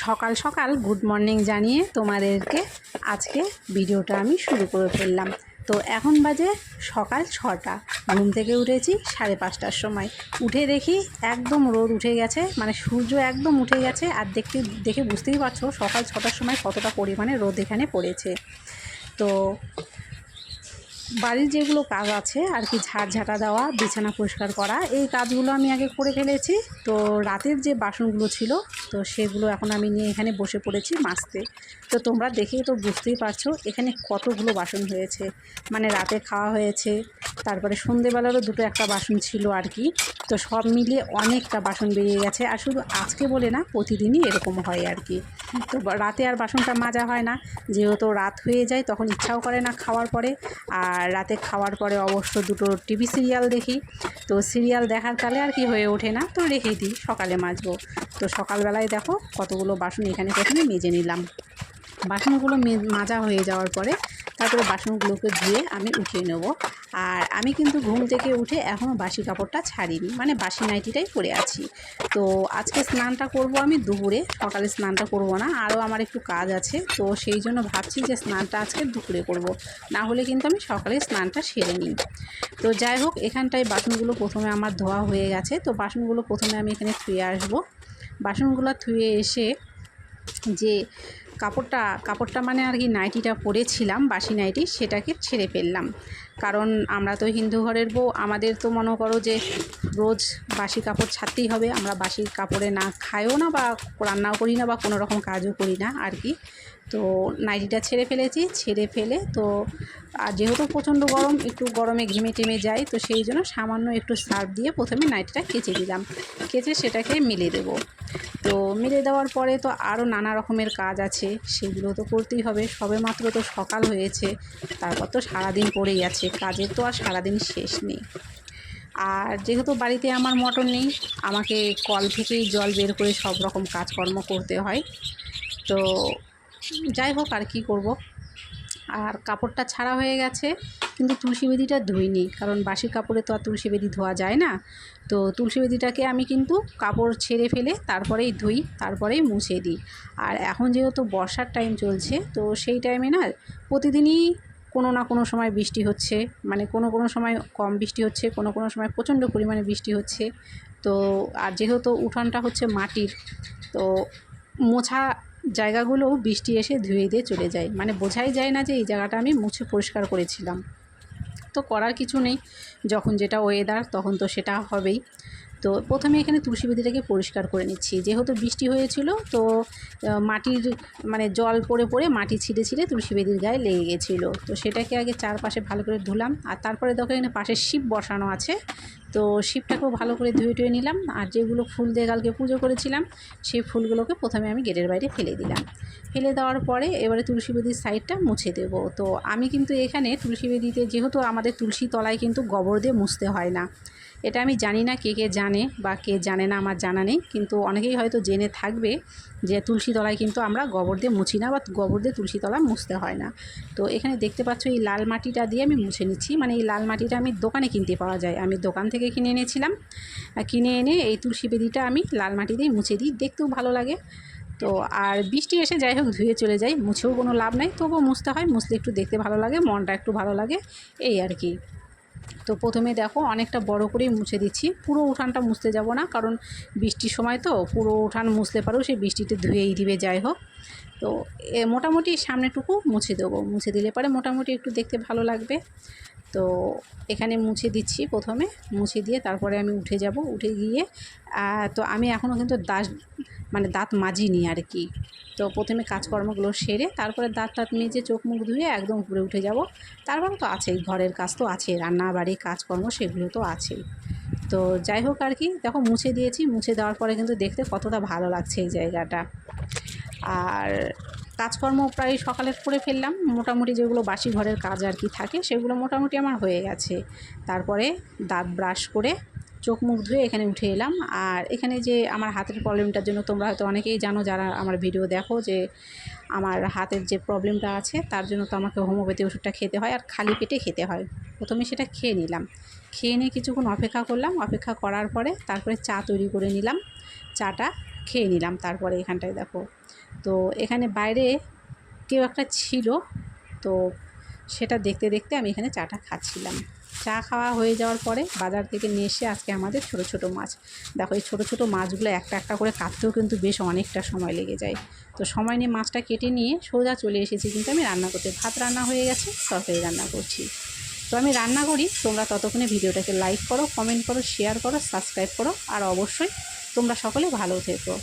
সকাল সকাল good morning জানিয়ে তোমাদেরকে আজকে ভিডিওটা আমি শুরু করে ফেললাম। তো এখন বাজে সকাল 6টা, ঘুম থেকে উঠেছি 5:30টার সময়। উঠে দেখি একদম রোদ উঠে গেছে, মানে সূর্য একদম উঠে গেছে। আর দেখে বুঝতেই পারছো সকাল 6টার সময় কতটা পরিমাণে রোদ এখানে পড়েছে। তো বাড়ির যেগুলো কাজ আছে আর কি, ঝাড় দেওয়া, বিছানা পরিষ্কার করা, এই কাজগুলো আমি আগে করে ফেলেছি। তো রাতের যে বাসনগুলো ছিল তো সেগুলো এখন আমি নিয়ে এখানে বসে পড়েছি মাজতে। তো তোমরা দেখেই তো বুঝতেই পারছো এখানে কতগুলো বাসন হয়েছে, মানে রাতে খাওয়া হয়েছে, তারপরে সন্ধেবেলারও দুটো একটা বাসন ছিল আর কি। তো সব মিলিয়ে অনেকটা বাসন বেরিয়ে গেছে। আর শুধু আজকে বলে না, প্রতিদিনই এরকম হয় আর কি। তো রাতে আর বাসনটা মাজা হয় না, যেহেতু রাত হয়ে যায় তখন ইচ্ছাও করে না খাওয়ার পরে। আর রাতে খাওয়ার পরে অবশ্য দুটো টিভি সিরিয়াল দেখি, তো সিরিয়াল দেখার কালে আর কি হয়ে ওঠে না, তো রেখে দিই, সকালে মাজবো। তো সকালবেলায় দেখো কতগুলো বাসন এখানে প্রথমে মেজে নিলাম। বাসনগুলো মাজা হয়ে যাওয়ার পরে তারপরে বাসনগুলোকে ধুয়ে আমি উঠিয়ে নেব। আর আমি কিন্তু ঘুম থেকে উঠে এখনও বাসি কাপড়টা ছাড়িনি, মানে বাসি নাইটিটাই পরে আছি। তো আজকে স্নানটা করব আমি দুপুরে, সকালে স্নানটা করব না, আরও আমার একটু কাজ আছে। তো সেই জন্য ভাবছি যে স্নানটা আজকে দুপুরে করব, না হলে কিন্তু আমি সকালে স্নানটা সেরে নিই। তো যাই হোক, এখানটায় বাসনগুলো প্রথমে আমার ধোয়া হয়ে গেছে। তো বাসনগুলো প্রথমে আমি এখানে ধুয়ে আসবো। বাসনগুলো ধুয়ে এসে যে কাপড়টা মানে আর কি নাইটিটা পরেছিলাম, বাসি নাইটি, সেটাকে ছেড়ে ফেললাম। কারণ আমরা তো হিন্দু ঘরের বউ, আমাদের তো মনে করো যে রোজ বাসি কাপড় ছাড়তেই হবে। আমরা বাসি কাপড়ে না খাইও না, বা রান্নাও করি না, বা কোনো রকম কাজও করি না আর কি। তো নাইটিটা ছেড়ে ফেলেছি, ছেড়ে ফেলে তো আর যেহেতু প্রচণ্ড গরম, একটু গরমে ঘেমে টেমে যায়, তো সেই জন্য সামান্য একটু সার্ফ দিয়ে প্রথমে নাইটিটা কেচে দিলাম। কেচে সেটাকে মিলে দেবো। তো মেলে দেওয়ার পরে তো আরও নানা রকমের কাজ আছে, সেগুলো তো করতেই হবে। সবেমাত্র তো সকাল হয়েছে, তারপর তো সারাদিন পড়েই আছে, কাজের তো আর সারাদিন শেষ নেই। আর যেহেতু বাড়িতে আমার মোটর নেই, আমাকে কল থেকেই জল বের করে সব রকম কাজকর্ম করতে হয়। তো যাই হোক, আর কি করব। আর কাপড়টা ছাড়া হয়ে গেছে, কিন্তু তুলসী বেদিটা ধুইনি, কারণ বাসি কাপড়ে তো আর তুলসী বেদি ধোয়া যায় না। তো তুলসী বেদিটাকে আমি কিন্তু কাপড় ছেড়ে ফেলে তারপরেই ধুই, তারপরেই মুছে দিই। আর এখন যেহেতু বর্ষার টাইম চলছে, তো সেই টাইমে না প্রতিদিনই কোনো না কোনো সময় বৃষ্টি হচ্ছে, মানে কোনো সময় কম বৃষ্টি হচ্ছে, কোনো সময় প্রচণ্ড পরিমাণে বৃষ্টি হচ্ছে। তো আর যেহেতু উঠোনটা হচ্ছে মাটির, তো মোছা জায়গাগুলোও বৃষ্টি এসে ধুয়ে দিয়ে চলে যায়, মানে বোঝাই যায় না যে এই জায়গাটা আমি মুছে পরিষ্কার করেছিলাম। তো করার কিছু নেই, যখন যেটা ওয়েদার তখন তো সেটা হবেই। তো প্রথমে এখানে তুলসী বেদিটাকে পরিষ্কার করে নিচ্ছি। যেহেতু বৃষ্টি হয়েছিল, তো মাটির মানে জল পড়ে পড়ে মাটি ছিঁড়ে ছিঁড়ে তুলসী বেদির গায়ে লেগে গেছিলো। তো সেটাকে আগে চারপাশে ভালো করে ধুলাম। আর তারপরে দেখো এখানে পাশে শিব বসানো আছে, তো শিবটাকেও ভালো করে ধুয়ে টুয়ে নিলাম। আর যেগুলো ফুল দিয়ে কালকে পুজো করেছিলাম, সেই ফুলগুলোকে প্রথমে আমি গেটের বাইরে ফেলে দিলাম। ফেলে দেওয়ার পরে এবারে তুলসী বেদির সাইডটা মুছে দেব। তো আমি কিন্তু এখানে তুলসী বেদিতে, যেহেতু আমাদের তুলসী তলায় কিন্তু গোবর দিয়ে মুছতে হয় না, এটা আমি জানি না কে জানে বা কে জানে না, আমার জানা নেই। কিন্তু অনেকেই হয়তো জেনে থাকবে যে তুলসী তলায় কিন্তু আমরা গোবর দিয়ে মুছি না, বা গোবর দিয়ে তুলসী তলা মুছতে হয় না। তো এখানে দেখতে পাচ্ছ এই লাল মাটিটা দিয়ে আমি মুছে নিচ্ছি। মানে এই লাল মাটিটা আমি দোকানে কিনতে পাওয়া যায়, আমি দোকান থেকে কিনে এনেছিলাম। কিনে এনে এই তুলসী বেদিটা আমি লাল মাটি দিয়ে মুছে দিই, দেখতেও ভালো লাগে। তো আর বৃষ্টি এসে যাই হোক ধুয়ে চলে যায়, মুছেও কোনো লাভ নাই, তবুও মুছতে হয়, মুছলে একটু দেখতে ভালো লাগে, মনটা একটু ভালো লাগে, এই আর কি। তো প্রথমে দেখো অনেকটা বড় করেই মুছে দিচ্ছি, পুরো উঠানটা মুছতে যাব না, কারণ বৃষ্টির সময় তো পুরো উঠান মুছতে পারো, সেই বৃষ্টিতে ধুয়েই দিবে। যাই হোক, তো মোটামুটি সামনেটুকু মুছে দেবো, মুছে দিলে পরে মোটামুটি একটু দেখতে ভালো লাগবে। তো এখানে মুছে দিচ্ছি প্রথমে, মুছে দিয়ে তারপরে আমি উঠে যাব। উঠে গিয়ে তো আমি এখনও কিন্তু দাঁত মাজিনি আর কি। তো প্রথমে কাজকর্মগুলো সেরে তারপরে দাঁত মেজে চোখ মুখ ধুয়ে একদম উপরে উঠে যাব। তারপরে তো আছেই, ঘরের কাজ তো আছে, রান্না বাড়ি কাজকর্ম সেগুলো তো আছেই। তো যাই হোক আর কি, দেখো মুছে দিয়েছি। মুছে দেওয়ার পরে কিন্তু দেখতে কতটা ভালো লাগছে এই জায়গাটা। আর কাজকর্ম প্রায় সকালের করে ফেললাম, মোটামুটি যেগুলো বাসি ঘরের কাজ আর কি থাকে সেগুলো মোটামুটি আমার হয়ে গেছে। তারপরে দাঁত ব্রাশ করে চোখ মুখ ধুয়ে এখানে উঠে এলাম। আর এখানে যে আমার হাতের প্রবলেমটার জন্য তোমরা হয়তো অনেকেই জানো যারা আমার ভিডিও দেখো, যে আমার হাতের যে প্রবলেমটা আছে তার জন্য তো আমাকে হোমিওপ্যাথি ওষুধটা খেতে হয়, আর খালি পেটে খেতে হয়। প্রথমে সেটা খেয়ে নিলাম, খেয়ে নিয়ে কিছুক্ষণ অপেক্ষা করলাম। অপেক্ষা করার পরে তারপরে চা তৈরি করে নিলাম। চাটা খেয়ে নিলাম। তারপরে এখানটায় দেখো, তো এখানে বাইরে কেউ একটা ছিল, তো সেটা দেখতে দেখতে আমি এখানে চাটা খাচ্ছিলাম। চা খাওয়া হয়ে যাওয়ার পরে বাজার থেকে নিয়ে এসে আজকে আমাদের ছোট ছোট মাছ, দেখো এই ছোটো ছোটো মাছগুলো একটা একটা করে কাটতেও কিন্তু বেশ অনেকটা সময় লেগে যায়। তো সময় নিয়ে মাছটা কেটে নিয়ে সোজা চলে এসেছি কিন্তু আমি রান্না করতে। ভাত রান্না হয়ে গেছে, তরকারি রান্না করছি। তো আমি রান্না করি, তোমরা ততক্ষণে ভিডিওটাকে লাইক করো, কমেন্ট করো, শেয়ার করো, সাবস্ক্রাইব করো, আর অবশ্যই তোমরা সকলে ভালো থেকো।